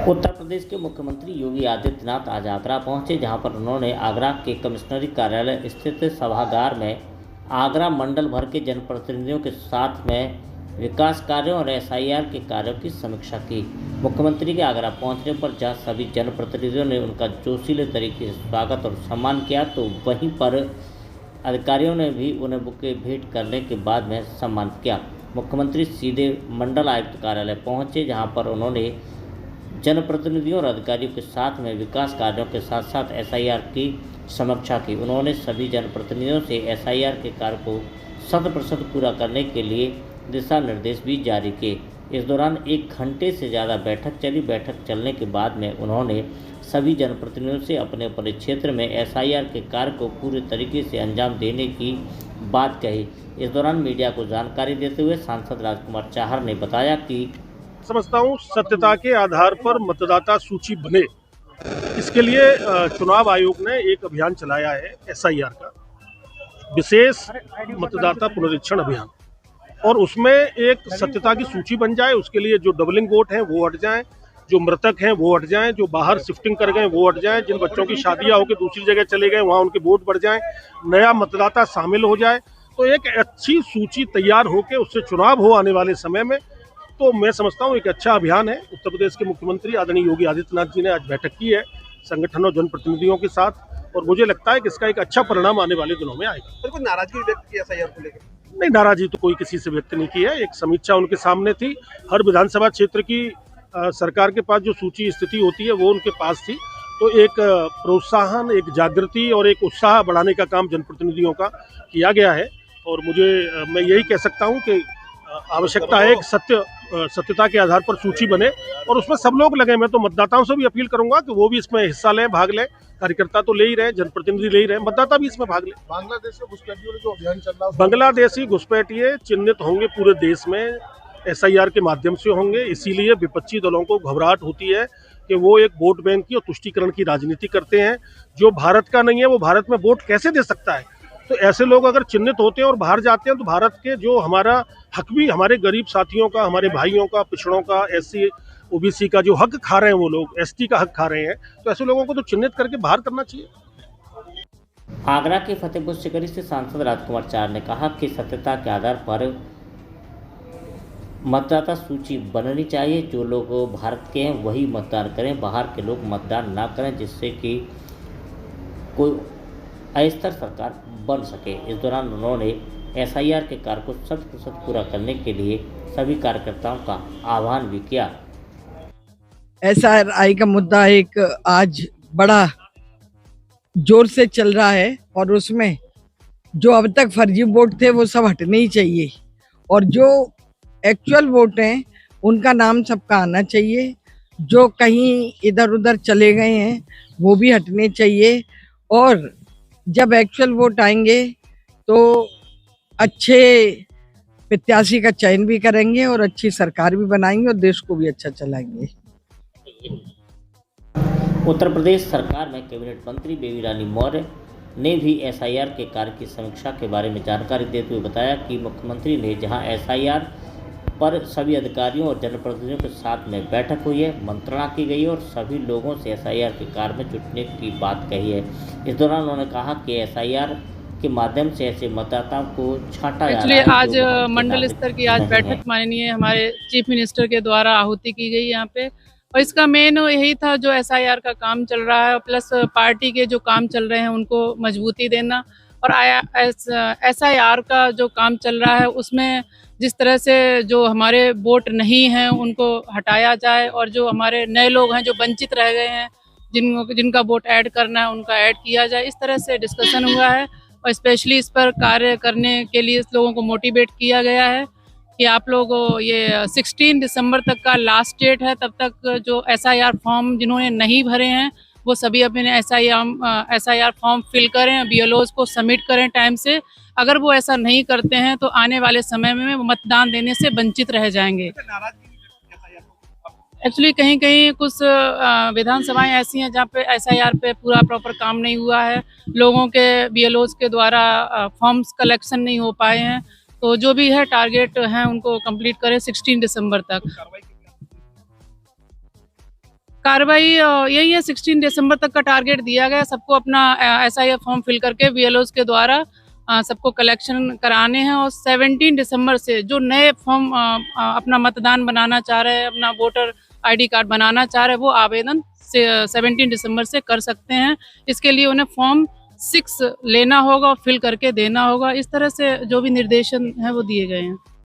उत्तर प्रदेश के मुख्यमंत्री योगी आदित्यनाथ आज आगरा पहुंचे, जहां पर उन्होंने आगरा के कमिश्नरी कार्यालय स्थित सभागार में आगरा मंडल भर के जनप्रतिनिधियों के साथ में विकास कार्यों और एसआईआर के कार्यों की समीक्षा की। मुख्यमंत्री के आगरा पहुंचने पर जहां सभी जनप्रतिनिधियों ने उनका जोशीले तरीके से स्वागत और सम्मान किया, तो वहीं पर अधिकारियों ने भी उन्हें बुके भेंट करने के बाद में सम्मानित किया। मुख्यमंत्री सीधे मंडल आयुक्त कार्यालय पहुंचे, जहां पर उन्होंने जनप्रतिनिधियों और अधिकारियों के साथ में विकास कार्यों के साथ साथ एसआईआर की समीक्षा की। उन्होंने सभी जनप्रतिनिधियों से एसआईआर के कार्य को 100% पूरा करने के लिए दिशा निर्देश भी जारी किए। इस दौरान 1 घंटे से ज़्यादा बैठक चली। बैठक चलने के बाद में उन्होंने सभी जनप्रतिनिधियों से अपने अपने क्षेत्र में एसआईआर के कार्य को पूरे तरीके से अंजाम देने की बात कही। इस दौरान मीडिया को जानकारी देते हुए सांसद राजकुमार चाहर ने बताया कि समझता हूँ सत्यता के आधार पर मतदाता सूची बने, इसके लिए चुनाव आयोग ने एक अभियान चलाया है एसआईआर का, विशेष मतदाता पुनरीक्षण अभियान, और उसमें एक सत्यता की सूची बन जाए। उसके लिए जो डबलिंग वोट हैं वो हट जाएं, जो मृतक हैं वो हट जाएं, जो बाहर शिफ्टिंग कर गए वो हट जाएं, जिन बच्चों की शादियां होकर दूसरी जगह चले गए वहाँ उनके वोट बढ़ जाएं, नया मतदाता शामिल हो जाए। तो एक अच्छी सूची तैयार होकर उससे चुनाव हो आने वाले समय में, तो मैं समझता हूँ एक अच्छा अभियान है। उत्तर प्रदेश के मुख्यमंत्री आदरणीय योगी आदित्यनाथ जी ने आज बैठक की है संगठन और जनप्रतिनिधियों के साथ, और मुझे लगता है कि इसका एक अच्छा परिणाम आने वाले दिनों में आएगा। तो कोई नाराजगी व्यक्त की एसआईआर को लेकर? नहीं, नाराजगी तो कोई किसी से व्यक्त नहीं की है। एक समीक्षा उनके सामने थी। हर विधानसभा क्षेत्र की सरकार के पास जो सूची स्थिति होती है वो उनके पास थी। तो एक प्रोत्साहन, एक जागृति और एक उत्साह बढ़ाने का काम जनप्रतिनिधियों का किया गया है। और मैं यही कह सकता हूँ कि आवश्यकता है एक सत्यता के आधार पर सूची बने और उसमें सब लोग लगे। मैं तो मतदाताओं से भी अपील करूंगा कि वो भी इसमें हिस्सा लें, भाग लें। कार्यकर्ता तो ले ही रहे, जनप्रतिनिधि ले ही रहे, मतदाता भी इसमें भाग लें। बांग्लादेश में घुसपैठियों ने जो अभियान चल रहा है, बांग्लादेशी घुसपैठिए चिन्हित होंगे पूरे देश में, एसआईआर के माध्यम से होंगे। इसीलिए विपक्षी दलों को घबराहट होती है कि वो एक वोट बैंक की और तुष्टीकरण की राजनीति करते हैं। जो भारत का नहीं है वो भारत में वोट कैसे दे सकता है? तो ऐसे लोग अगर चिन्हित होते हैं और बाहर जाते हैं तो भारत के जो हमारा हक भी, हमारे गरीब साथियों का, हमारे भाइयों का, पिछड़ों का, एससी ओबीसी का जो हक खा रहे हैं वो लोग, एसटी का हक खा रहे हैं, तो ऐसे लोगों को तो चिन्हित करके बाहर करना चाहिए। आगरा के फतेहपुर सिकरी से सांसद राजकुमार चाहर ने कहा कि सत्यता के आधार पर मतदाता सूची बननी चाहिए। जो लोग भारत के हैं वही मतदान करें, बाहर के लोग मतदान ना करें, जिससे कि कोई अस्थिर सरकार बन सके। इस दौरान उन्होंने एसआईआर के कार्य को 100% पूरा करने के लिए सभी कार्यकर्ताओं का आह्वान भी किया। एसआईआर का मुद्दा एक आज बड़ा जोर से चल रहा है और उसमें जो अब तक फर्जी वोट थे वो सब हटने ही चाहिए और जो एक्चुअल वोट हैं उनका नाम सबका आना चाहिए। जो कहीं इधर उधर चले गए हैं वो भी हटने चाहिए और जब एक्चुअल वोट आएंगे तो अच्छे प्रत्याशी का चयन भी करेंगे और अच्छी सरकार भी बनाएंगे और देश को भी अच्छा चलाएंगे। उत्तर प्रदेश सरकार में कैबिनेट मंत्री बेबी रानी मौर्य ने भी एसआईआर के कार्य की समीक्षा के बारे में जानकारी देते हुए बताया कि मुख्यमंत्री ने जहां एसआईआर पर सभी अधिकारियों और जनप्रतिनिधियों के साथ में बैठक हुई है, मंत्रणा की गई है और सभी लोगों से एसआईआर के कार्य में जुटने की बात कही है। इस दौरान उन्होंने कहा कि एसआईआर के माध्यम से ऐसे मतदाताओं को छांटा जा रहा है। आज मंडल स्तर की आज बैठक माननीय हमारे चीफ मिनिस्टर के द्वारा आहुति की गई यहाँ पे, और इसका मेन यही था जो एसआईआर का काम चल रहा है प्लस पार्टी के जो काम चल रहे हैं उनको मजबूती देना, और एसआईआर का जो काम चल रहा है उसमें जिस तरह से जो हमारे वोट नहीं हैं उनको हटाया जाए और जो हमारे नए लोग हैं जो वंचित रह गए हैं जिनका वोट ऐड करना है उनका ऐड किया जाए, इस तरह से डिस्कशन हुआ है। और स्पेशली इस पर कार्य करने के लिए इस लोगों को मोटिवेट किया गया है कि आप लोग ये 16 दिसंबर तक का लास्ट डेट है, तब तक जो एसआईआर फॉर्म जिन्होंने नहीं भरे हैं वो सभी अपने एसआईआर फॉर्म फिल करें, बीएलओज को सबमिट करें टाइम से। अगर वो ऐसा नहीं करते हैं तो आने वाले समय में मतदान देने से वंचित रह जाएंगे। एक्चुअली कहीं कहीं कुछ विधानसभाएं ऐसी हैं जहाँ पे एसआईआर पे पूरा प्रॉपर काम नहीं हुआ है, लोगों के बीएलओज के द्वारा फॉर्म्स कलेक्शन नहीं हो पाए हैं, तो जो भी है टारगेट हैं उनको कंप्लीट करें 16 दिसंबर तक। कार्रवाई यही है, 16 दिसंबर तक का टारगेट दिया गया। सबको अपना SIR फॉर्म फिल करके BLOs के द्वारा सबको कलेक्शन कराने हैं और 17 दिसंबर से जो नए फॉर्म अपना मतदान बनाना चाह रहे हैं, अपना वोटर ID कार्ड बनाना चाह रहे हैं, वो आवेदन 17 दिसंबर से कर सकते हैं। इसके लिए उन्हें फॉर्म 6 लेना होगा और फिल करके देना होगा। इस तरह से जो भी निर्देशन है वो दिए गए हैं।